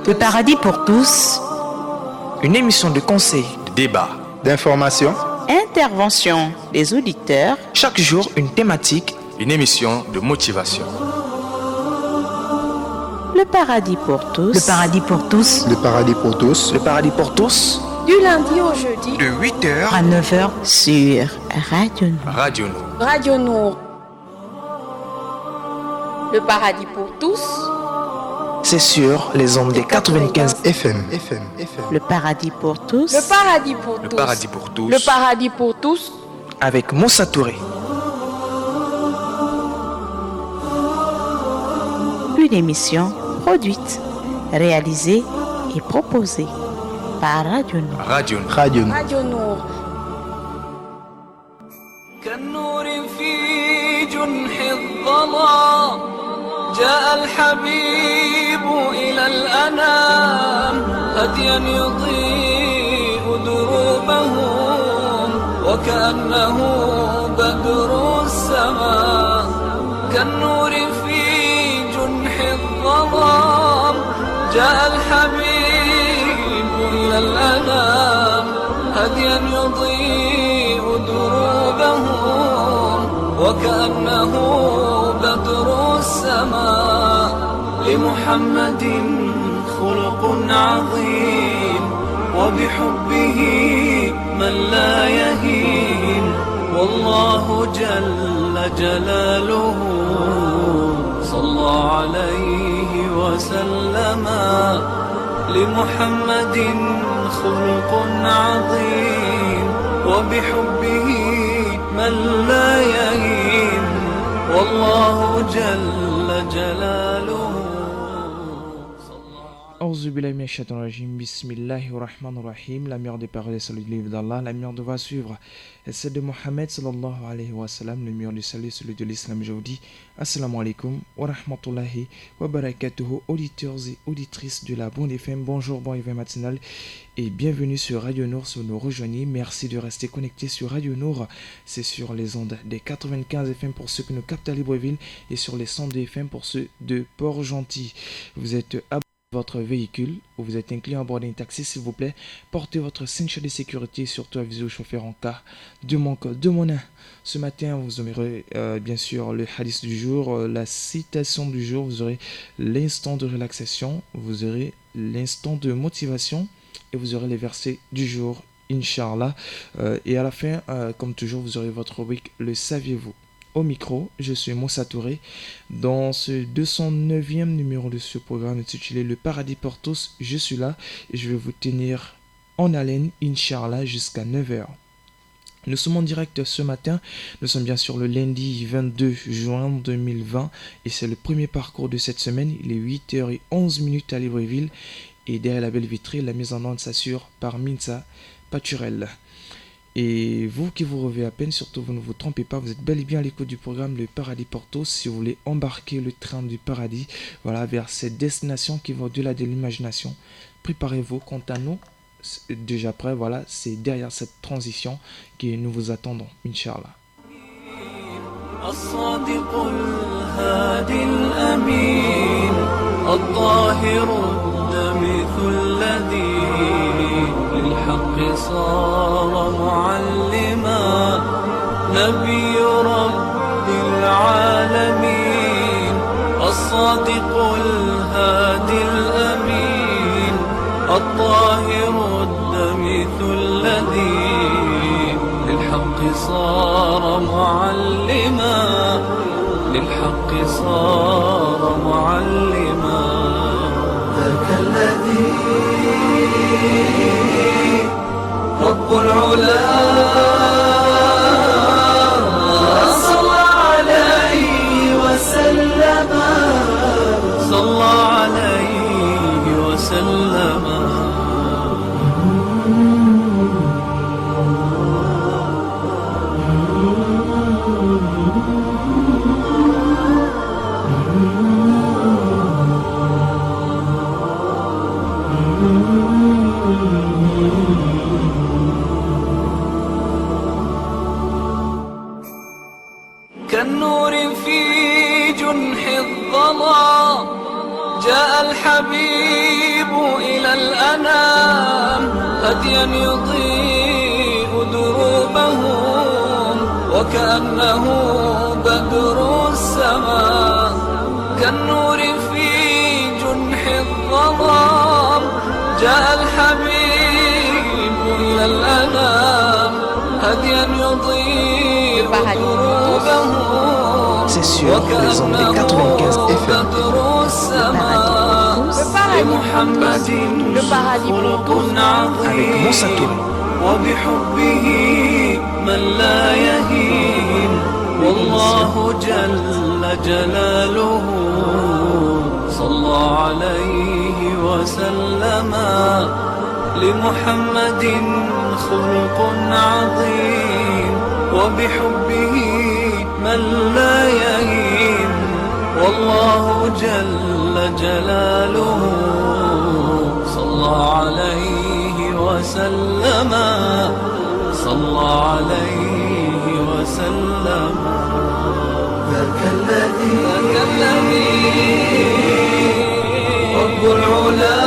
Le paradis pour tous. Une émission de conseils, de débat, d'information, Intervention des auditeurs. chaque jour une thématique, une émission de motivation. Le paradis pour tous. Le paradis pour tous. le paradis pour tous, le paradis pour tous, Du lundi au jeudi, de 8h À 9h. Sur Radio Nour. Radio Nour. Radio Nour. Le paradis pour tous, c'est sur les ondes des 95. FM. Le paradis pour tous. le paradis pour Le tous, paradis pour tous. le paradis pour tous. Avec Moussa Touré. Une émission produite, réalisée et proposée par Radio Nour. Radio Nour. Radio Nour. Radio Nour. كالنور في جنح الظلام جاء الحبيب إلى الأنام هديا يضيء دروبهم وكأنه بدر السماء كالنور في جنح الظلام جاء الحبيب إلى الأنام هديا يضيء دروبهم وكأنه بدر السماء لمحمد خلق عظيم وبحبه من لا يهين والله جل جلاله صلى عليه وسلم لمحمد خلق عظيم وبحبه من لا يهين والله جل جلاله. Bismillahirrahmanirrahim. La meilleure des paroles est celle du livre d'Allah, la meilleure devoir suivre est celle de Mohammed sallallahu alayhi wa sallam, le meilleur du salut, celui de l'islam. Je vous dis assalamu alaikum wa rahmatullahi wa barakatuhu, auditeurs et auditrices de la Bonne FM. Bonjour, bon éveil matinal et bienvenue sur Radio Nour. Si vous nous rejoignez, merci de rester connectés sur Radio Nour. C'est sur les ondes des 95 FM pour ceux qui nous captent à Libreville et sur les 102 FM pour ceux de Port-Gentil. Vous êtes votre véhicule ou vous êtes inclin à border un taxi, s'il vous plaît, portez votre ceinture de sécurité et surtout avisez au chauffeur en cas de manque de monnaie. Ce matin, vous aurez bien sûr le hadith du jour, la citation du jour, vous aurez l'instant de relaxation, vous aurez l'instant de motivation et vous aurez les versets du jour, Inch'Allah. Et à la fin, comme toujours, vous aurez votre rubrique Le saviez-vous? Au micro, je suis Moussa Touré. Dans ce 209e numéro de ce programme intitulé Le paradis pour tous, je suis là et je vais vous tenir en haleine, Inch'Allah, jusqu'à 9h. Nous sommes en direct ce matin, nous sommes bien sûr le lundi 22 juin 2020 et c'est le premier parcours de cette semaine. Il est 8h11 à Libreville et derrière la belle vitrine, la mise en onde s'assure par Minsa Paturel. Et vous qui vous revez à peine, surtout vous ne vous trompez pas, vous êtes bel et bien à l'écoute du programme Le Paradis pour tous. Si vous voulez embarquer le train du paradis, voilà, vers cette destination qui va au-delà de l'imagination, préparez-vous. Quant à nous, déjà prêt, voilà, c'est derrière cette transition que nous vous attendons, Inch'Allah. الصادق الهادي الأمين الطاهر الدمث الذي للحق صار معلما نبي رب العالمين الصادق الهادي الأمين الطاهر الدمث الذي للحق صار معلما للحق صار معلما ذاك الذي رب العلا صلى عليه وسلم صلى عليه وسلم كالنور في جنح الظلام جاء الحبيب هديا يضيء دروبهم وكأنه بدر السماء كالنور في جنح الظلام جاء الحبيب إلى الأنام هديا يضيء دروبهم C'est sur les ondes des 95 FM. Le paradis pour tous. Avec Moussa Kébé. وبحبه من لا يهين والله جل جلاله صلى عليه وسلم لمحمد خلق عظيم وبحبه من لا يهين والله جل جلاله صلى عليه وسلم صلى عليه وسلم ذاك الذي رب العلا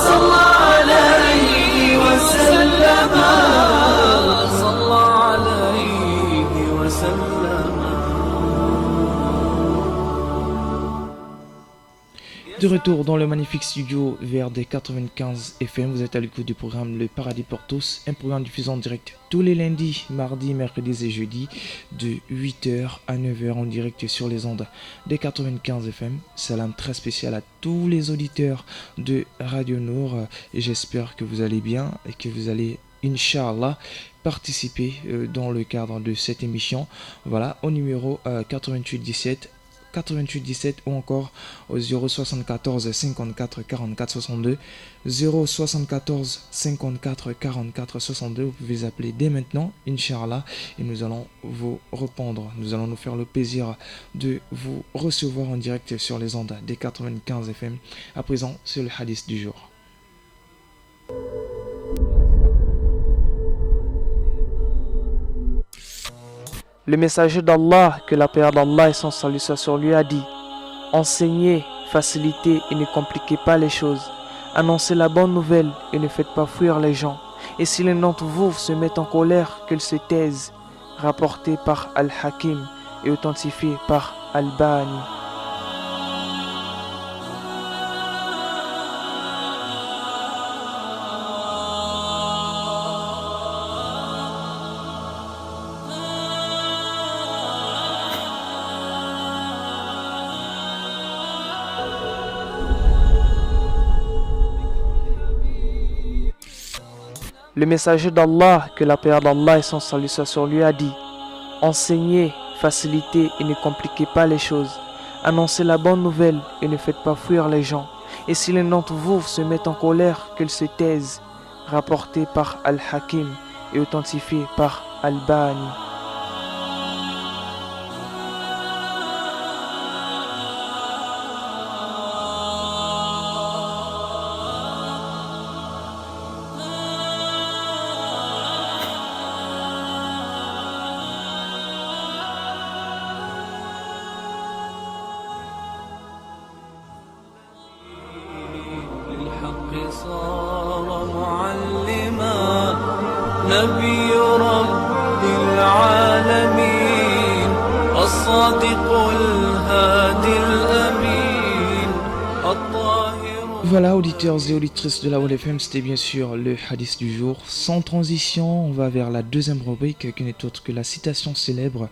صلى عليه وسلم صلى عليه وسلم. De retour dans le magnifique studio VRD 95 FM, vous êtes à l'écoute du programme Le Paradis pour tous, un programme diffusé en direct tous les lundis, mardis, mercredis et jeudis de 8h à 9h en direct sur les ondes des 95 FM. Salam très spécial à tous les auditeurs de Radio Nour et j'espère que vous allez bien et que vous allez, Inch'Allah, participer dans le cadre de cette émission. Voilà, au numéro 8817 ou encore au 074 54 44 62 074 54 44 62. Vous pouvez appeler dès maintenant, Inch'Allah, et nous allons vous répondre. Nous allons nous faire le plaisir de vous recevoir en direct sur les ondes des 95 FM. À présent, c'est le hadith du jour. Le messager d'Allah, que la paix d'Allah et son salut soit sur lui, a dit: enseignez, facilitez et ne compliquez pas les choses. Annoncez la bonne nouvelle et ne faites pas fuir les gens. Et si l'un d'entre vous se met en colère, qu'il se taise. Rapporté par Al-Hakim et authentifié par Al-Bani. Le messager d'Allah, que la paix d'Allah et son salut soit sur lui, a dit: enseignez, facilitez et ne compliquez pas les choses. Annoncez la bonne nouvelle et ne faites pas fuir les gens. Et si l'un d'entre vous se met en colère, qu'il se taise. Rapporté par Al-Hakim et authentifié par Al-Bani. صار معلما نبي رب العالمين الصادق الهادي الأمين الطاهر. Voilà, auditeurs et auditrices de la Wall FM, c'était bien sûr le hadith du jour. Sans transition, on va vers la deuxième rubrique qui n'est autre que la citation célèbre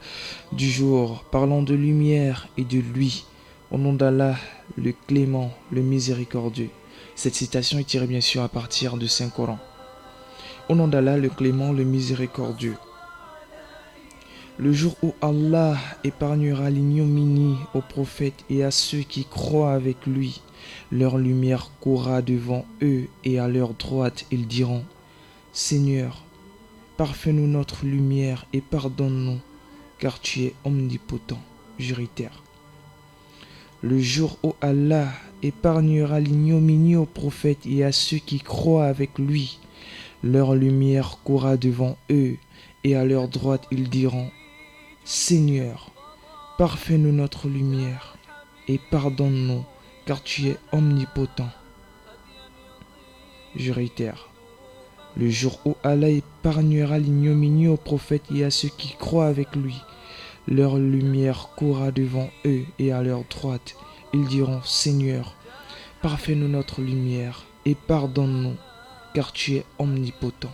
du jour, parlant de lumière et de lui. Au nom d'Allah, le clément, le miséricordieux. Cette citation est tirée bien sûr à partir du Saint-Coran. Au nom d'Allah, le clément, le miséricordieux. Le jour où Allah épargnera l'ignominie aux prophètes et à ceux qui croient avec lui, leur lumière courra devant eux et à leur droite ils diront: Seigneur, parfais-nous notre lumière et pardonne-nous, car tu es omnipotent, juritaire. Le jour où Allah épargnera l'ignominie aux prophètes et à ceux qui croient avec lui, leur lumière courra devant eux et à leur droite ils diront: Seigneur, parfais-nous notre lumière et pardonne-nous, car tu es omnipotent, Je réitère, le jour où Allah épargnera l'ignominie aux prophètes et à ceux qui croient avec lui, leur lumière courra devant eux et à leur droite. Ils diront, Seigneur, parfais-nous notre lumière et pardonne-nous, car tu es omnipotent.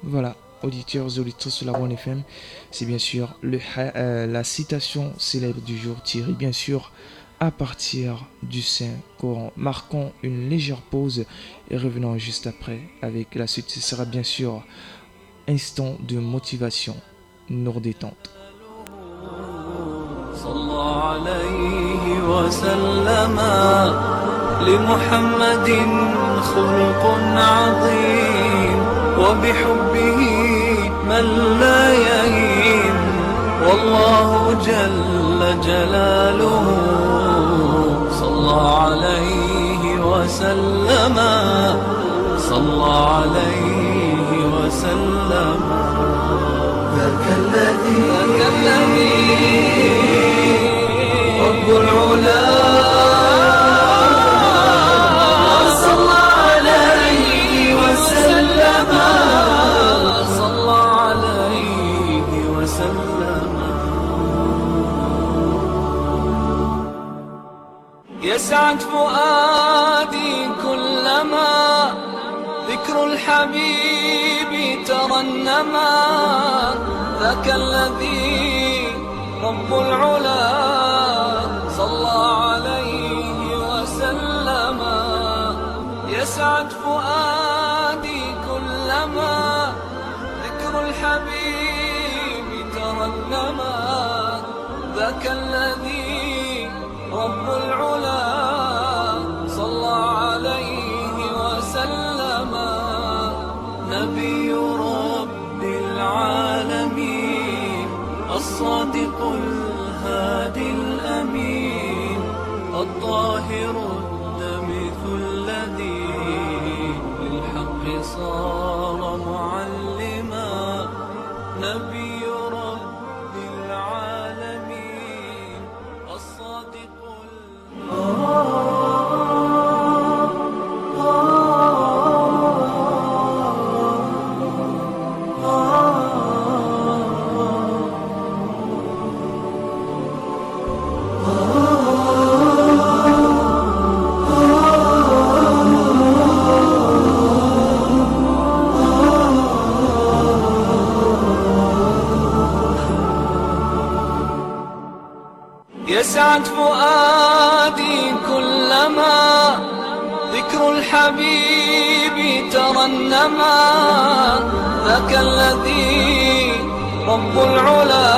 Voilà, auditeurs et auditrices sur la Bonne FM, c'est bien sûr la citation célèbre du jour tirée bien sûr à partir du Saint-Coran. Marquons une légère pause et revenons juste après avec la suite. Ce sera bien sûr instant de motivation, nos détentes. وبحبه من لا يهين والله جل جلاله صلى عليه وسلم صلى عليه وسلم ذاك الذي رب العلا يسعد فؤادي كلما ذكر الحبيب ترنما ذاك الذي رب العلا صلى عليه وسلم يسعد فؤادي كلما ذكر الحبيب ترنما ذاك الذي رب العلا صلى عليه وسلم نبي رب العالمين الصادق الهادي الأمين الطاهر الدمث الذي للحق صار معلما نبي رب العالمين الصادق يسعد فؤادي كلما ذكر الحبيب ترنما ذاك الذي رب العلا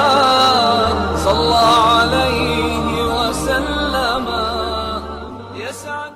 صلى عليه وسلم يسعد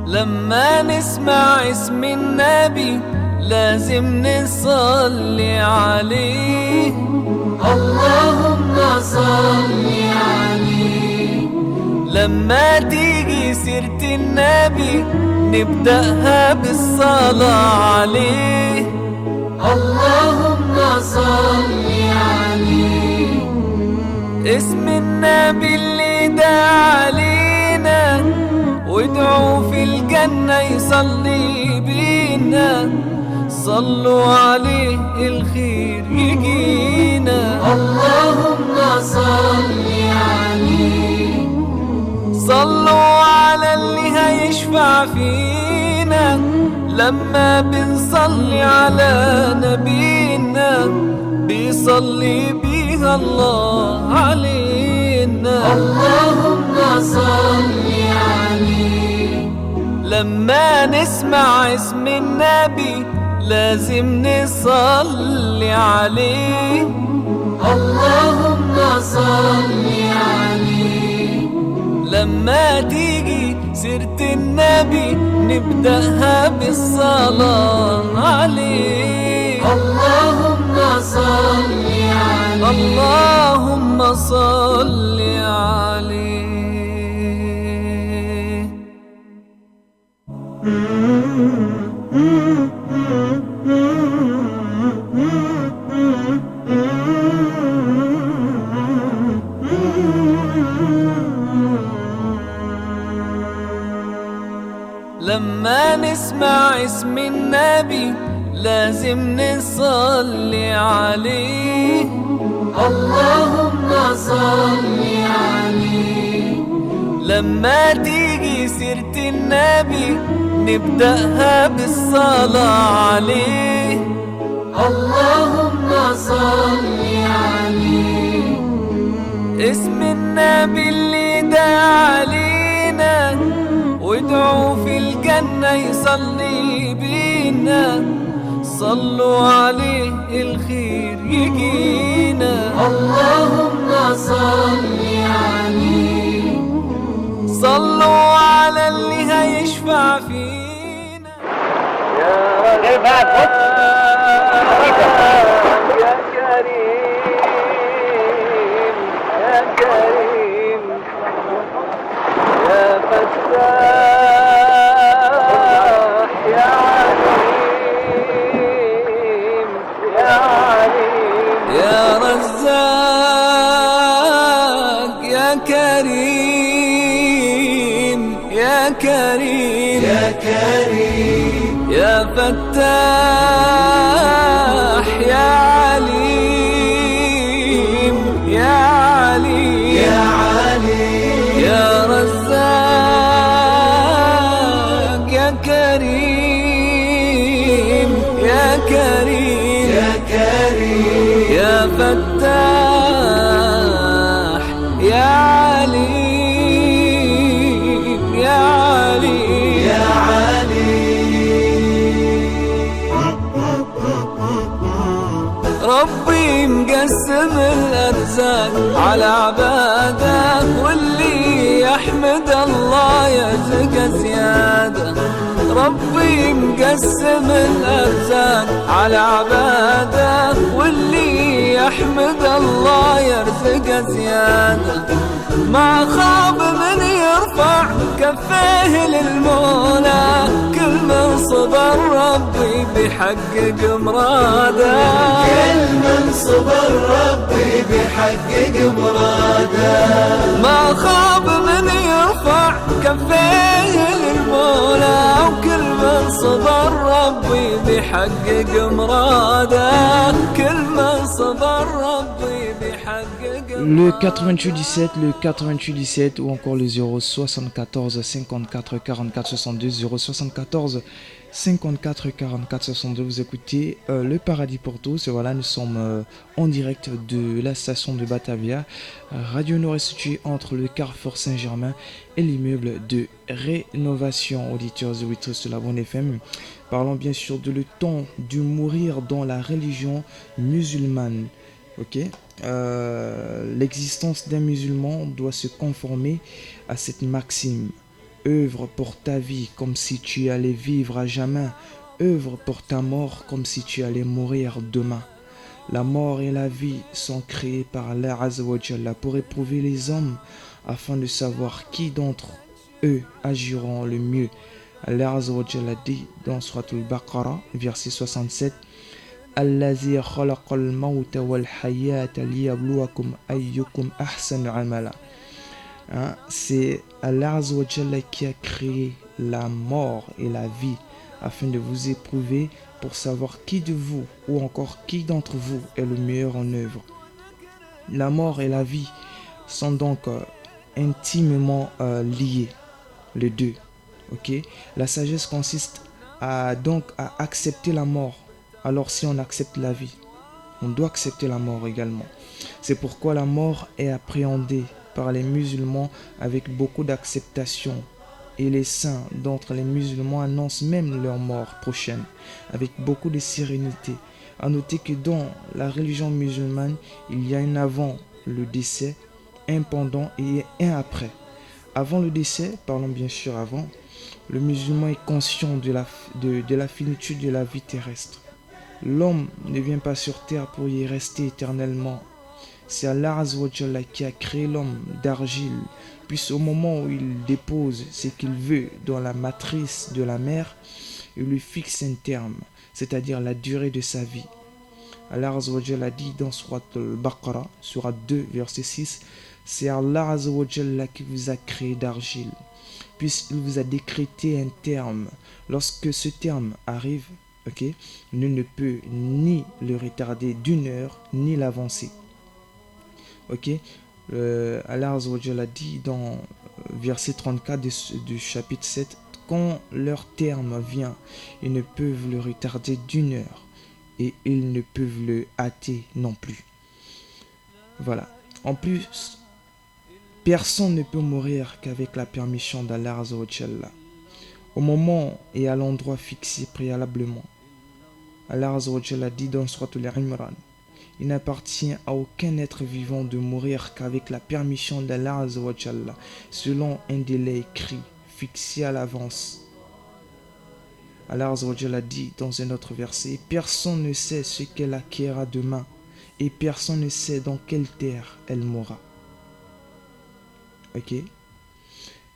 لما نسمع اسم النبي لازم نصلي عليه اللهم صل عليه لما تيجي سيرة النبي نبدأها بالصلاة عليه اللهم صل عليه اسم النبي اللي دعا علينا وادعوا في الجنة يصلي بينا صلوا عليه الخير يجينا اللهم صل عليه صلوا على اللي هيشفع فينا لما بنصلي على نبينا بيصلي بيها الله علينا اللهم صل عليه لما نسمع اسم النبي لازم نصلي عليه اللهم صل عليه لما تيجي تيجي سيرة النبي نبدأها بالصلاة عليه. اللهم صل عليه، اللهم صل عليه. لما نسمع اسم النبي لازم نصلي عليه. اللهم صل عليه. لما تيجي سيرة النبي نبدأها بالصلاة عليه. اللهم صل عليه. اسم النبي اللي دعا علينا وادعوا في الجنة يصلي بينا. صلوا عليه الخير يجينا. اللهم صل عليه. صلوا على اللي هيشفع فينا. يا كريم يا كريم يا فتاح يا عليم يا عليم يا رزاق يا كريم يا كريم يا كريم يا فتاح يا عليم يا عليم يا عليم يا رزاق يا كريم يا كريم يا كريم يا فتاح يا عليم يا عليم يا ربي مقسم الأرزاق على عباده واللي يحمد الله يرزق زيادة. ربي مقسم الأرزاق على عباده واللي يحمد الله يرزق زيادة. ما خاب من يرفع كفيه للمولى كل من صبر ربي بيحقق مراده. كل من صبر ربي بيحقق مراده. ما خاب من يرفع كفيه للمولى وكل من صبر ربي بيحقق مراده. كل من صبر ربي بيحقق Le 8817, le 8817 ou encore le 074 54 44 62, 074 54 44 62. Vous écoutez Le Paradis pour tous. Et voilà, nous sommes en direct de la station de Batavia. Radio Nord est située entre le Carrefour Saint-Germain et l'immeuble de rénovation. Auditeurs et auditrices de la Bonne FM. Parlons bien sûr de le temps de mourir dans la religion musulmane. Ok, l'existence d'un musulman doit se conformer à cette maxime. Œuvre pour ta vie comme si tu allais vivre à jamais. Œuvre pour ta mort comme si tu allais mourir demain. La mort et la vie sont créées par Allah Azza wa Jalla pour éprouver les hommes afin de savoir qui d'entre eux agiront le mieux. Allah Azza wa Jalla dit dans Surat al-Baqarah, verset 67, Allazi khalaqal mawta wal hayata liyabluwakum ayyukum ahsanu amala. C'est Allah Azza wa Jalla qui a créé la mort et la vie afin de vous éprouver pour savoir qui de vous ou encore qui d'entre vous est le meilleur en œuvre. La mort et la vie sont donc intimement liés, les deux. Okay? La sagesse consiste donc à accepter la mort. Alors si on accepte la vie, on doit accepter la mort également. C'est pourquoi la mort est appréhendée par les musulmans avec beaucoup d'acceptation. Et les saints d'entre les musulmans annoncent même leur mort prochaine avec beaucoup de sérénité. À noter que dans la religion musulmane, il y a un avant le décès, un pendant et un après. Avant le décès, parlons bien sûr avant, le musulman est conscient de la finitude de la vie terrestre. L'homme ne vient pas sur terre pour y rester éternellement. C'est Allah Azza wa Jalla qui a créé l'homme d'argile, puis au moment où il dépose ce qu'il veut dans la matrice de la mère, il lui fixe un terme, c'est-à-dire la durée de sa vie. Allah Azza wa Jalla dit dans Surat al-Baqarah, Surat 2, verset 6, c'est Allah Azza wa Jalla qui vous a créé d'argile, puisqu'il vous a décrété un terme. Lorsque ce terme arrive, nul ne peut ni le retarder d'une heure, ni l'avancer. Allah Azza wa Jalla dit dans verset 34 du chapitre 7, quand leur terme vient, ils ne peuvent le retarder d'une heure et ils ne peuvent le hâter non plus. Voilà. En plus, personne ne peut mourir qu'avec la permission d'Allah Azza wa Jalla, au moment et à l'endroit fixé préalablement. Allah Azza wa Jalla dit dans Surat al-Imran, il n'appartient à aucun être vivant de mourir qu'avec la permission d'Allah Azza wa Jalla, selon un délai écrit, fixé à l'avance. Allah Azza wa Jalla dit dans un autre verset, personne ne sait ce qu'elle acquérera demain, et personne ne sait dans quelle terre elle mourra.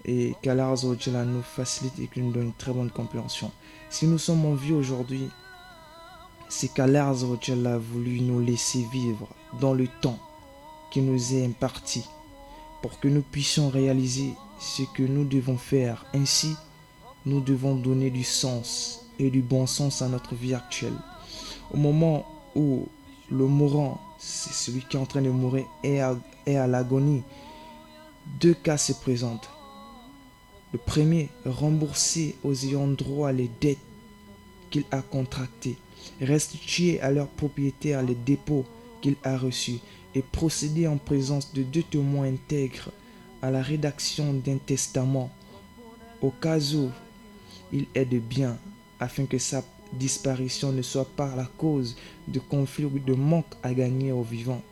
Et qu'Allah Azza wa Jalla nous facilite et qu'il nous donne une très bonne compréhension. Si nous sommes en vie aujourd'hui, c'est qu'Allah Azza wa Jalla a voulu nous laisser vivre dans le temps qui nous est imparti pour que nous puissions réaliser ce que nous devons faire. Ainsi, nous devons donner du sens et du bon sens à notre vie actuelle. Au moment où le mourant, c'est celui qui est en train de mourir, est à l'agonie, deux cas se présentent. Le premier, rembourser aux ayants droit les dettes qu'il a contractées, restituer à leurs propriétaires les dépôts qu'il a reçus et procéder en présence de deux témoins intègres à la rédaction d'un testament au cas où il est de bien, afin que sa disparition ne soit pas la cause de conflits ou de manque à gagner aux vivants.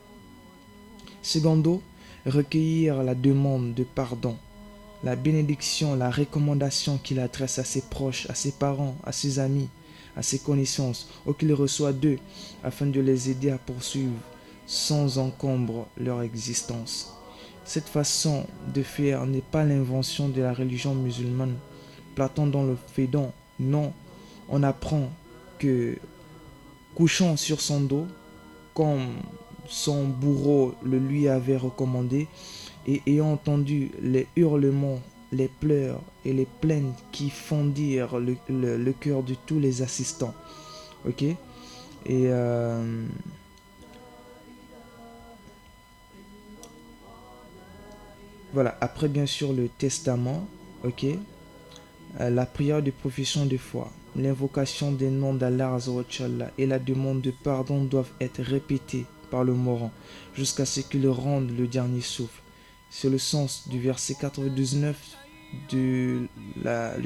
Secondo, recueillir la demande de pardon, la bénédiction, la recommandation qu'il adresse à ses proches, à ses parents, à ses amis, à ses connaissances, ou qu'il reçoit d'eux, afin de les aider à poursuivre sans encombre leur existence. Cette façon de faire n'est pas l'invention de la religion musulmane. Platon dans le Phédon, non, on apprend que couchant sur son dos, comme son bourreau le lui avait recommandé, et ayant entendu les hurlements, les pleurs et les plaintes qui fondirent le cœur de tous les assistants. Et voilà, après bien sûr le testament, la prière de profession de foi, l'invocation des noms d'Allah Azza wa Jalla et la demande de pardon doivent être répétées par le mourant jusqu'à ce qu'il rende le dernier souffle. C'est le sens du verset 99 le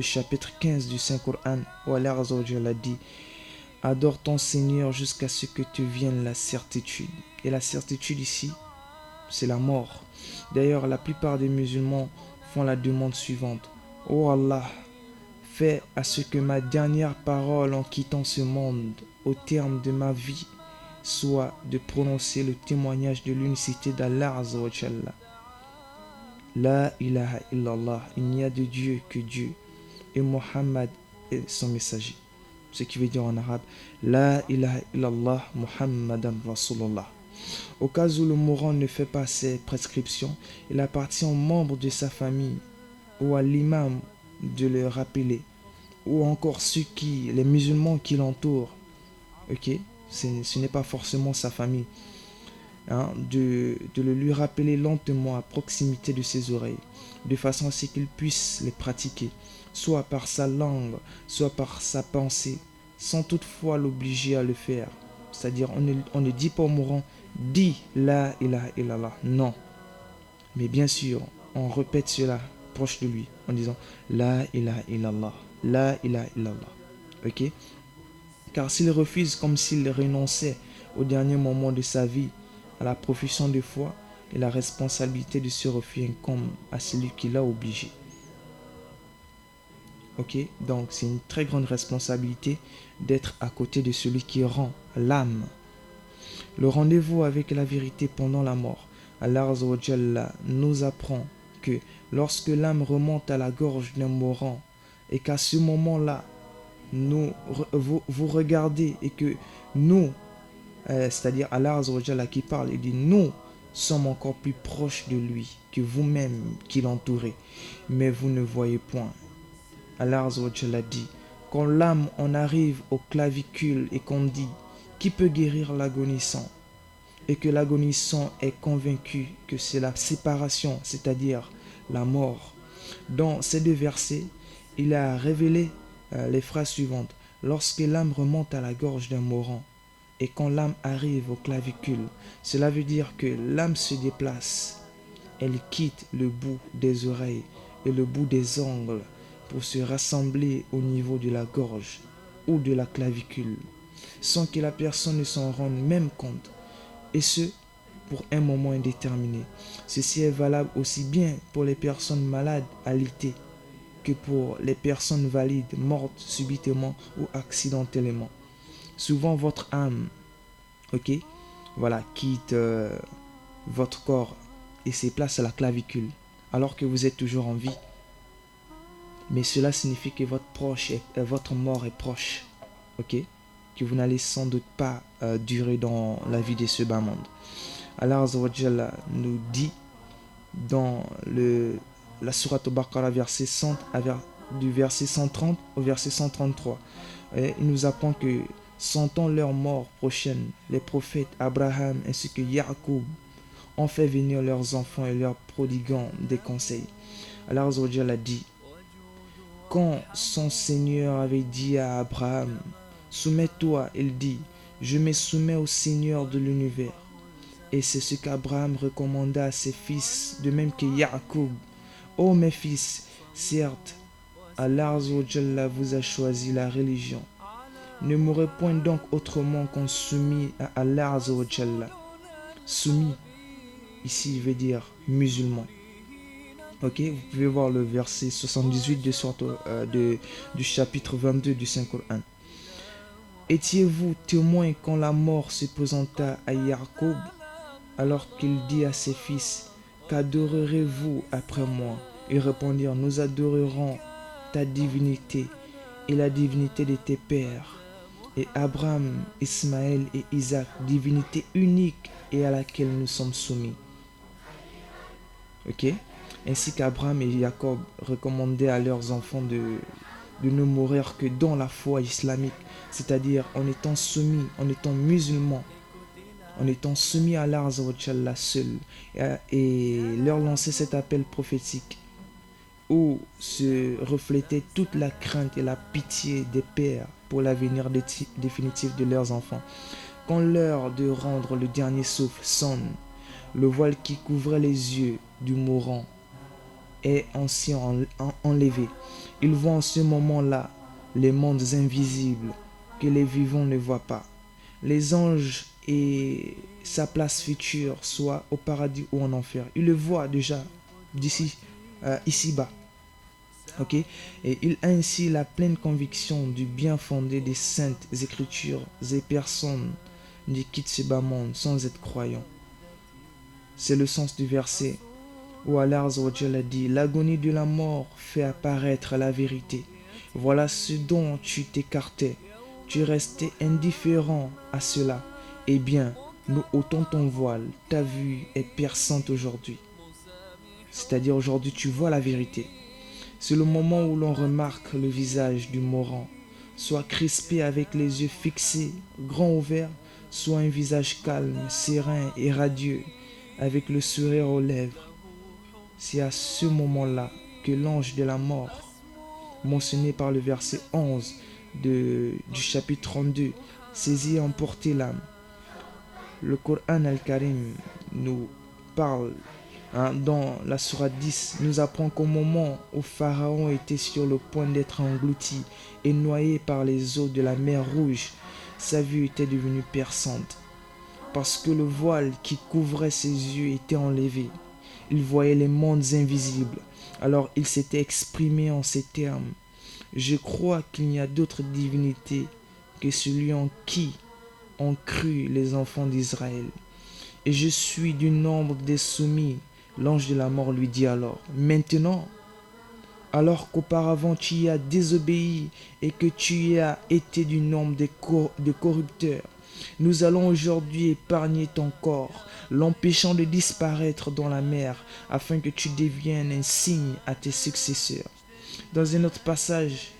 chapitre 15 du Saint-Coran où Allah Azza wa Jalla dit: adore ton Seigneur jusqu'à ce que te vienne la certitude. Et la certitude ici, c'est la mort. D'ailleurs, la plupart des musulmans font la demande suivante: ô Allah, fais à ce que ma dernière parole en quittant ce monde, au terme de ma vie, soit de prononcer le témoignage de l'unicité d'Allah Azza wa Jalla. La ilaha illallah, il n'y a de Dieu que Dieu, et Muhammad est son messager. Ce qui veut dire en arabe: La ilaha illallah Muhammadan Rasulullah. Au cas où le mourant ne fait pas ses prescriptions, il appartient aux membres de sa famille ou à l'imam de le rappeler, ou encore les musulmans qui l'entourent. Ce n'est pas forcément sa famille. De le lui rappeler lentement à proximité de ses oreilles, de façon à ce qu'il puisse les pratiquer, soit par sa langue, soit par sa pensée, sans toutefois l'obliger à le faire. C'est-à-dire, on ne dit pas au mourant: dis la ilaha illallah. Non. Mais bien sûr, on répète cela proche de lui en disant la ilaha illallah, la ilaha illallah. Car s'il refuse comme s'il renonçait au dernier moment de sa vie à la profession de foi, et la responsabilité de ce refus incombe à celui qui l'a obligé. Ok, donc c'est une très grande responsabilité d'être à côté de celui qui rend l'âme. Le rendez-vous avec la vérité pendant la mort. Allah Azza wa Jalla nous apprend que lorsque l'âme remonte à la gorge d'un mourant et qu'à ce moment-là, vous regardez et que nous, c'est-à-dire Allah Azza wa Jalla qui parle, il dit nous sommes encore plus proches de lui que vous-même qui l'entourez, mais vous ne voyez point. Allah Azza wa Jalla dit, quand l'âme en arrive au clavicule et qu'on dit qui peut guérir l'agonissant, et que l'agonissant est convaincu que c'est la séparation, c'est-à-dire la mort. Dans ces deux versets, il a révélé les phrases suivantes. Lorsque l'âme remonte à la gorge d'un mourant et quand l'âme arrive au clavicule, cela veut dire que l'âme se déplace. Elle quitte le bout des oreilles et le bout des ongles pour se rassembler au niveau de la gorge ou de la clavicule, sans que la personne ne s'en rende même compte. Et ce, pour un moment indéterminé. Ceci est valable aussi bien pour les personnes malades alitées que pour les personnes valides mortes subitement ou accidentellement. Souvent votre âme, quitte votre corps et se place à la clavicule alors que vous êtes toujours en vie. Mais cela signifie que votre mort est proche, que vous n'allez sans doute pas durer dans la vie de ce bas monde. Allah Azza wa Jalla nous dit dans la sourate Al-Baqarah du verset 130 au verset 133. Il nous apprend que sentant leur mort prochaine, les prophètes Abraham ainsi que Yaqub ont fait venir leurs enfants et leur prodiguant des conseils. Allah Azza wa Jalla dit, quand son Seigneur avait dit à Abraham, soumets-toi, il dit, je me soumets au Seigneur de l'univers. Et c'est ce qu'Abraham recommanda à ses fils, de même que Yaqub. Ô mes fils, certes, Allah Azza wa Jalla vous a choisi la religion. Ne mourrez point donc autrement qu'en soumis à Allah Azza wa Jalla. Soumis, ici veut dire musulman. Vous pouvez voir le verset 78 du chapitre 22 du Saint-Coran. Étiez-vous témoin quand la mort se présenta à Yaqub, alors qu'il dit à ses fils, qu'adorerez-vous après moi? Ils répondirent, nous adorerons ta divinité et la divinité de tes pères. Et Abraham, Ismaël et Isaac, divinité unique et à laquelle nous sommes soumis. Ainsi qu'Abraham et Jacob recommandaient à leurs enfants de ne mourir que dans la foi islamique, c'est-à-dire en étant soumis, en étant musulmans, en étant soumis à Allah Azza wa Jalla seul, et leur lancer cet appel prophétique où se reflétait toute la crainte et la pitié des pères pour l'avenir définitif de leurs enfants. Quand l'heure de rendre le dernier souffle sonne, le voile qui couvrait les yeux du mourant est ainsi enlevé. Il voit en ce moment-là les mondes invisibles que les vivants ne voient pas. Les anges et sa place future, soit au paradis ou en enfer. Il le voit déjà ici-bas. Et il a ainsi la pleine conviction du bien fondé des saintes écritures et personne ne quitte ce bas monde sans être croyant. C'est le sens du verset où Allah Azza wa Jalla dit, l'agonie de la mort fait apparaître la vérité. Voilà ce dont tu t'écartais. Tu restais indifférent à cela. Eh bien, nous ôtons ton voile. Ta vue est perçante aujourd'hui. C'est-à-dire aujourd'hui, tu vois la vérité. C'est le moment où l'on remarque le visage du mourant, soit crispé avec les yeux fixés, grand ouverts, soit un visage calme, serein et radieux, avec le sourire aux lèvres. C'est à ce moment-là que l'ange de la mort, mentionné par le verset 11 du chapitre 32, saisit et emportait l'âme. Le Coran Al-Karim nous parle, dans la sourate 10, nous apprend qu'au moment où Pharaon était sur le point d'être englouti et noyé par les eaux de la mer Rouge, sa vue était devenue perçante. parce que le voile qui couvrait ses yeux était enlevé. Il voyait les mondes invisibles. Alors il s'était exprimé en ces termes. Je crois qu'il n'y a d'autre divinité que celui en qui ont cru les enfants d'Israël. Et je suis du nombre des soumis. L'ange de la mort lui dit alors, maintenant, alors qu'auparavant tu y as désobéi et que tu y as été du nombre des corrupteurs, nous allons aujourd'hui épargner ton corps, l'empêchant de disparaître dans la mer, afin que tu deviennes un signe à tes successeurs. Dans un autre passage,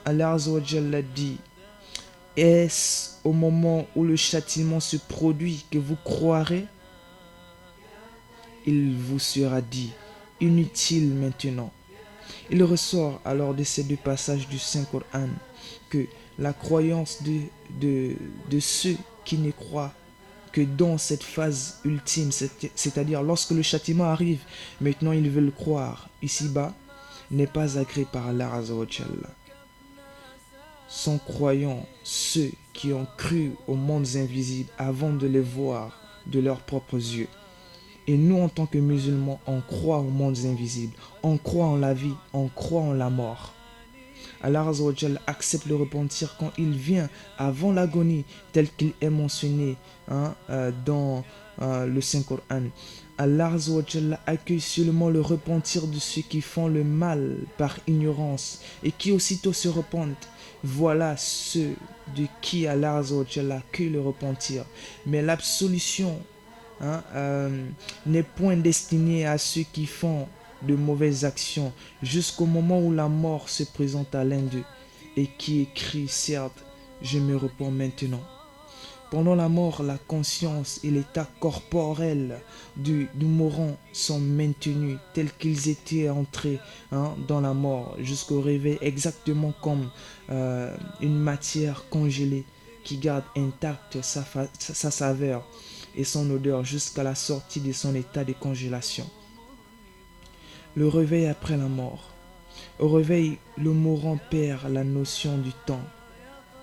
Allah Azza wa Jalla dit, est-ce au moment où le châtiment se produit que vous croirez? Il vous sera dit, inutile maintenant. Il ressort alors de ces deux passages du Saint-Coran que la croyance de ceux qui ne croient que dans cette phase ultime, c'est-à-dire lorsque le châtiment arrive, maintenant ils veulent croire ici-bas, n'est pas agréé par Allah Azza wa Jalla. Sont croyants ceux qui ont cru aux mondes invisibles avant de les voir de leurs propres yeux. Et nous, en tant que musulmans, on croit aux mondes invisibles, on croit en la vie, on croit en la mort. Allah Azza wa Jalla accepte le repentir quand il vient avant l'agonie, tel qu'il est mentionné dans le Saint-Coran. Allah Azza wa Jalla accueille seulement le repentir de ceux qui font le mal par ignorance et qui aussitôt se repentent. Voilà ceux de qui Allah Azza wa Jalla accueille le repentir. Mais l'absolution n'est point destinée à ceux qui font de mauvaises actions jusqu'au moment où la mort se présente à l'un d'eux et qui écrit certes, je me repens maintenant. Pendant la mort, la conscience et l'état corporel du mourant sont maintenus tels qu'ils étaient entrés dans la mort jusqu'au réveil, exactement comme une matière congelée qui garde intacte sa saveur et son odeur jusqu'à la sortie de son état de congélation. Le réveil après la mort. Au réveil, le mourant perd la notion du temps,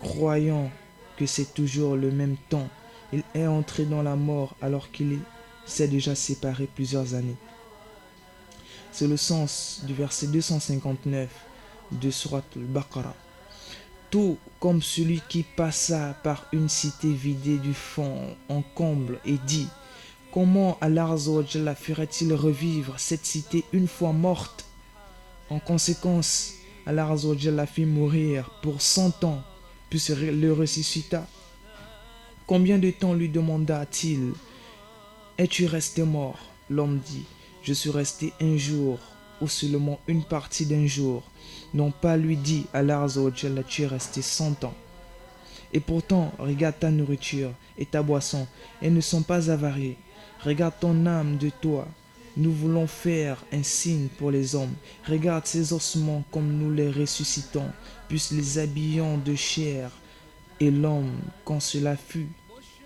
croyant que c'est toujours le même temps. Il est entré dans la mort alors qu'il s'est déjà séparé plusieurs années. C'est le sens du verset 259 de Surat al-Baqarah. Tout comme celui qui passa par une cité vidée du fond en comble et dit, comment Allah Azza wa Jalla ferait-il revivre cette cité une fois morte? En conséquence, Allah Azza wa Jalla fit mourir pour 100 ans, puis le ressuscita. Combien de temps lui demanda-t-il? Es-tu resté mort? L'homme dit, je suis resté un jour, ou seulement une partie d'un jour. Non pas lui dit Allah Azza wa Jalla, tu es resté 100 ans. Et pourtant, regarde ta nourriture et ta boisson, elles ne sont pas avariées. Regarde ton âme de toi. Nous voulons faire un signe pour les hommes. Regarde ces ossements comme nous les ressuscitons, puis les habillons de chair. Et l'homme, quand cela fut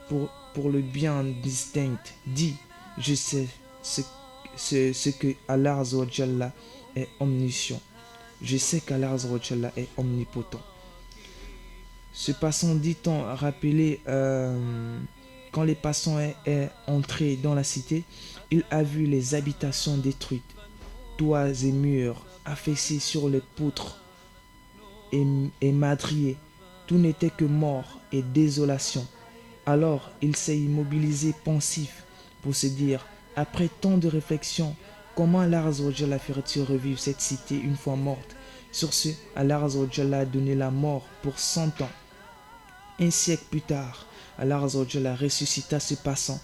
pour le bien distinct, dit, je sais ce que Allah Azza wa Jalla est omniscient. Je sais qu'Allah Azza wa Jalla est omnipotent. Ce passant dit-on rappelé quand les passants est entré dans la cité, il a vu les habitations détruites, toits et murs affaissés sur les poutres et madriers. Tout n'était que mort et désolation. Alors il s'est immobilisé pensif pour se dire, après tant de réflexions, comment Allah Azza wa Jalla ferait-il revivre cette cité une fois morte? Sur ce, Allah Azza wa Jalla a donné la mort pour 100 ans. Un siècle plus tard, Allah Azza wa Jalla ressuscita ce passant.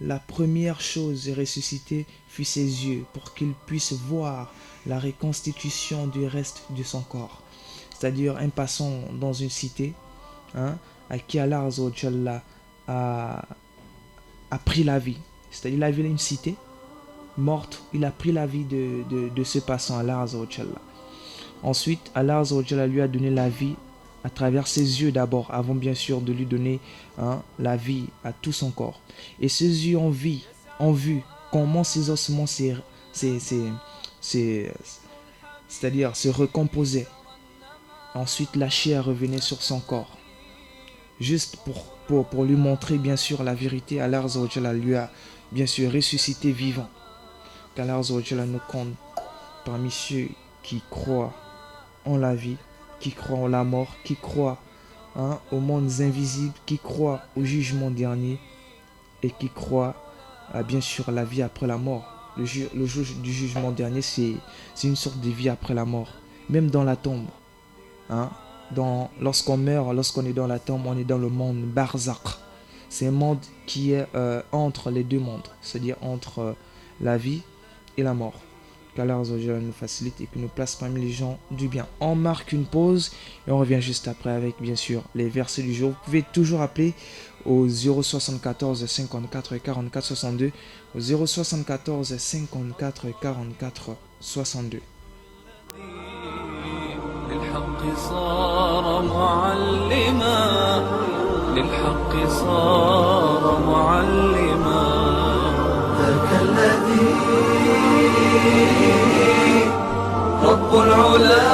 La première chose ressuscitée fut ses yeux pour qu'il puisse voir la reconstitution du reste de son corps. C'est-à-dire un passant dans une cité à qui Allah Azza wa Jalla a pris la vie. C'est-à-dire il a vu une cité morte, il a pris la vie de ce passant, Allah Azza wa Jalla. Ensuite, Allah Azza wa Jalla lui a donné la vie à travers ses yeux d'abord, avant bien sûr de lui donner la vie à tout son corps. Et ses yeux ont vu comment ses ossements c'est-à-dire se recomposaient. Ensuite, la chair revenait sur son corps. juste pour lui montrer bien sûr la vérité. Allah Azza wa Jalla lui a bien sûr ressuscité vivant. Qu'Allah Azza wa Jalla nous compte parmi ceux qui croient en la vie, qui croient en la mort, qui croient aux mondes invisibles, qui croient au jugement dernier et qui croient bien sûr la vie après la mort. Le jour du jugement dernier, c'est une sorte de vie après la mort. Même dans la tombe. Lorsqu'on meurt, lorsqu'on est dans la tombe, on est dans le monde barzakh. C'est un monde qui est entre les deux mondes, c'est-à-dire entre la vie et la mort. Qu'Allah nous facilite et que nous place parmi les gens du bien. On marque une pause et on revient juste après avec bien sûr les versets du jour. Vous pouvez toujours appeler au 074 54 44 62, au 074 54 44 62. للحق صار معلما للحق صار معلما ذاك الذي رب العلا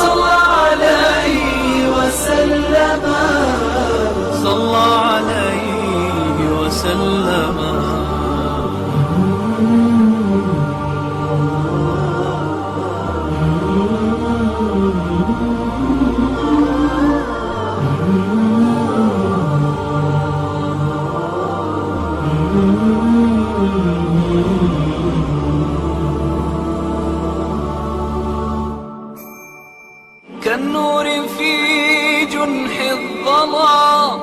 صلى عليه وسلم صلى عليه وسلم كالنور في جنح الظلام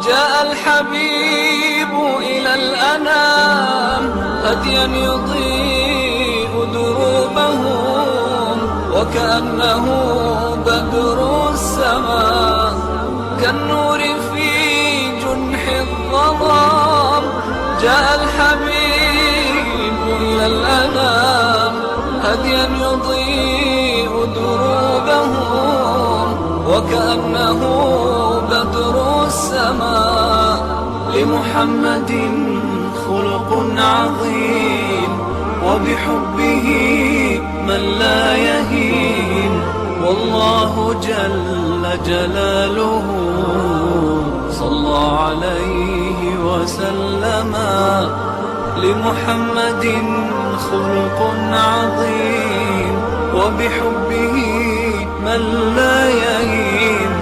جاء الحبيب إلى الأنام هديا يضيء دروبهم وكأنه بدر السماء كالنور في جنح الظلام جاء الحبيب إلى الأنام هديا يضيء دروبهم وكأنه بدر السماء لمحمد خلق عظيم وبحبه من لا يهين والله جل جلاله صلى عليه وسلم لمحمد خلق عظيم وبحبه من لا يهين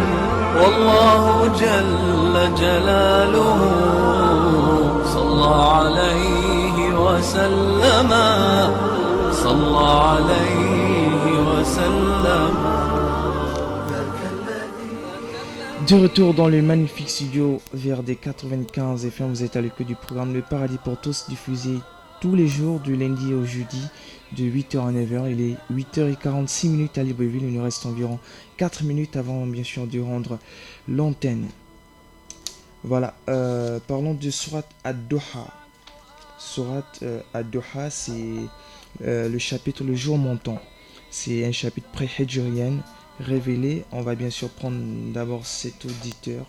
والله جل جلاله صلى عليه وسلم صلى عليه وسلم. De retour dans le magnifique studio VRD 95 FM, vous êtes à l'écoute du programme Le Paradis pour tous, diffusé tous les jours du lundi au jeudi de 8h à 9h. Il est 8h46 à Libreville, il nous reste environ 4 minutes avant bien sûr de rendre l'antenne. Voilà, parlons de Surat Ad-Duha. Surat Ad-Duha, c'est le chapitre Le Jour Montant. C'est un chapitre pré-hijrien révélé. On va bien sûr prendre d'abord cet auditeur.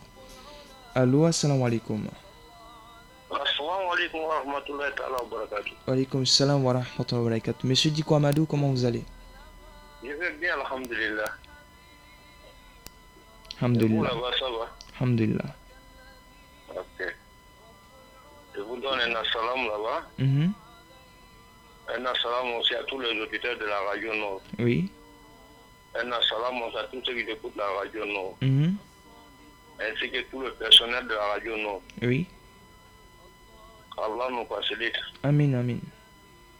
Allô, assalamu alaikum. Assalamu alaikum wa rahmatullahi wa barakatuh. Wa alaikum salam wa rahmatullahi wa barakatuh. Monsieur Diko Amadou, comment vous allez? Je vais bien, alhamdulillah. Alhamdulillah. Vous là-bas, ça va? Alhamdulillah. Ok. Je vous donne un assalam là-bas. Un assalam aussi à tous les auditeurs de la radio Nord. Oui. Un assalam aussi à tous ceux qui écoutent la radio Nord. Ainsi que tout le personnel de la radio Nord. Oui. Qu'Allah nous facilite. Amin, amin.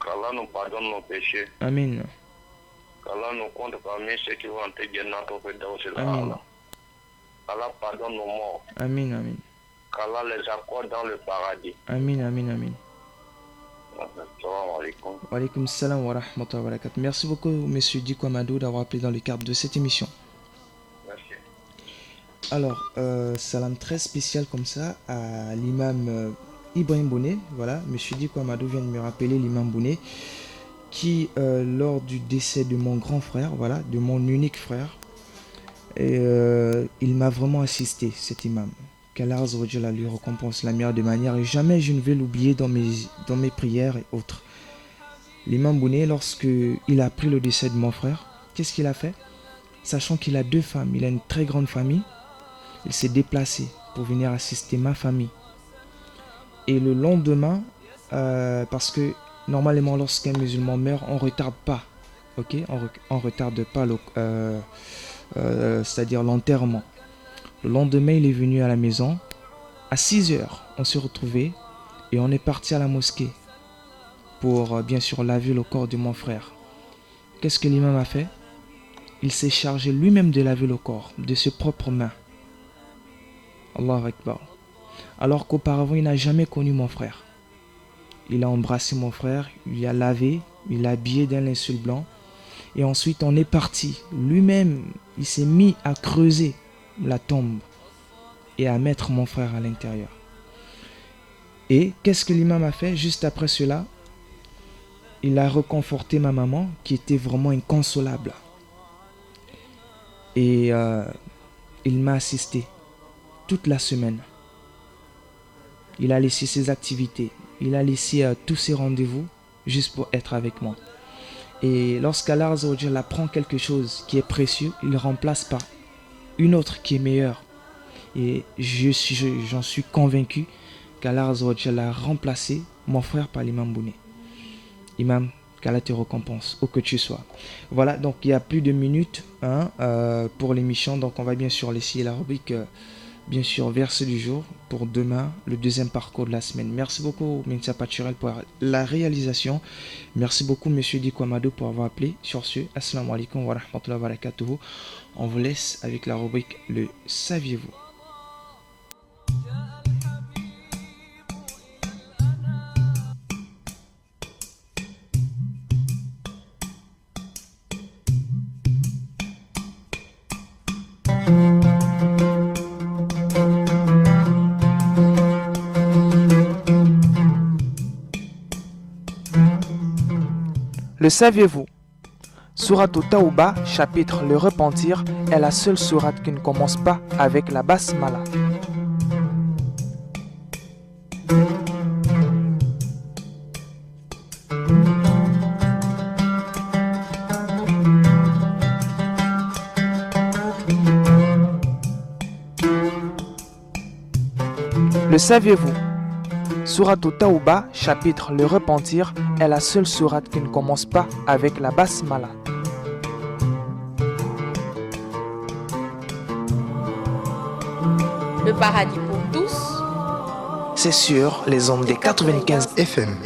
Qu'Allah nous pardonne nos péchés. Amin. Qu'Allah nous compte parmi ceux qui vont entrer Jannat au Firdaus. Amin. Qu'Allah pardonne nos morts. Amin, amin. Qu'Allah les accorde dans le paradis. Amin, amin, amin. Assalamu alaikum. Wa alaikum salam wa rahmatullahi wa barakatuh. Merci beaucoup, monsieur Diko Amadou, d'avoir appelé dans le cadre de cette émission. Merci. Alors, salam très spécial comme ça à l'imam Ibrahim Bouné. Voilà, monsieur Diko Amadou vient de me rappeler l'imam Bouné qui, lors du décès de mon grand frère, voilà, de mon unique frère, et, il m'a vraiment assisté, cet imam. Qu'Allah Azza wa Jalla lui récompense la meilleure des manières et jamais je ne vais l'oublier dans mes prières et autres. L'imam Bouné, lorsque il a appris le décès de mon frère, qu'est-ce qu'il a fait? sachant qu'il a 2 femmes, il a une très grande famille, il s'est déplacé pour venir assister ma famille. Et le lendemain, parce que normalement lorsqu'un musulman meurt, on ne retarde pas, ok, on retarde pas c'est-à-dire l'enterrement. Le lendemain, il est venu à la maison. À 6 heures, on s'est retrouvés et on est parti à la mosquée pour bien sûr laver le corps de mon frère. Qu'est-ce que l'imam a fait? Il s'est chargé lui-même de laver le corps de ses propres mains. Allahu Akbar. Alors qu'auparavant, il n'a jamais connu mon frère. Il a embrassé mon frère, il l'a lavé, il l'a habillé d'un linceul blanc. Et ensuite, on est parti. Lui-même, il s'est mis à creuser la tombe et à mettre mon frère à l'intérieur. Et qu'est-ce que l'imam a fait? Juste après cela, il a réconforté ma maman qui était vraiment inconsolable. Et il m'a assisté toute la semaine. Il a laissé ses activités, il a laissé tous ses rendez-vous juste pour être avec moi. Et lorsqu'Allah Azza wa Jalla apprend quelque chose qui est précieux, il remplace par une autre qui est meilleure. Et j'en suis convaincu qu'Allah Azza wa Jalla a remplacé mon frère par l'imam Bouné. Imam, qu'Allah te récompense, où que tu sois. Voilà, donc il y a plus de minutes pour l'émission. Donc on va bien sûr laisser la rubrique, bien sûr, verset du jour pour demain, le deuxième parcours de la semaine. Merci beaucoup, Minsa Pachurel, pour la réalisation. Merci beaucoup, Monsieur Diko Amado, pour avoir appelé. Sur ce, assalamu alaikum wa rahmatullahi wa barakatuhu. On vous laisse avec la rubrique Le Saviez-vous? Le saviez-vous? Sourate Tawba, chapitre Le Repentir, est la seule sourate qui ne commence pas avec la basmala. Le saviez-vous? Sourate Tawba, chapitre Le Repentir, est la seule sourate qui ne commence pas avec la basmala. Le paradis pour tous. C'est sur les ondes des 95 FM.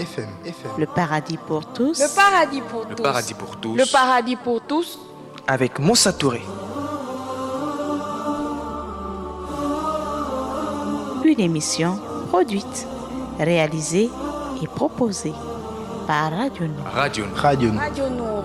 Le paradis pour tous. Le paradis pour Le tous. paradis pour tous. Le paradis pour tous. avec Moussa Touré. Une émission produite, réalisée et proposée par Radio Nour. Radio Nour. Radio Nour. Radio Nour,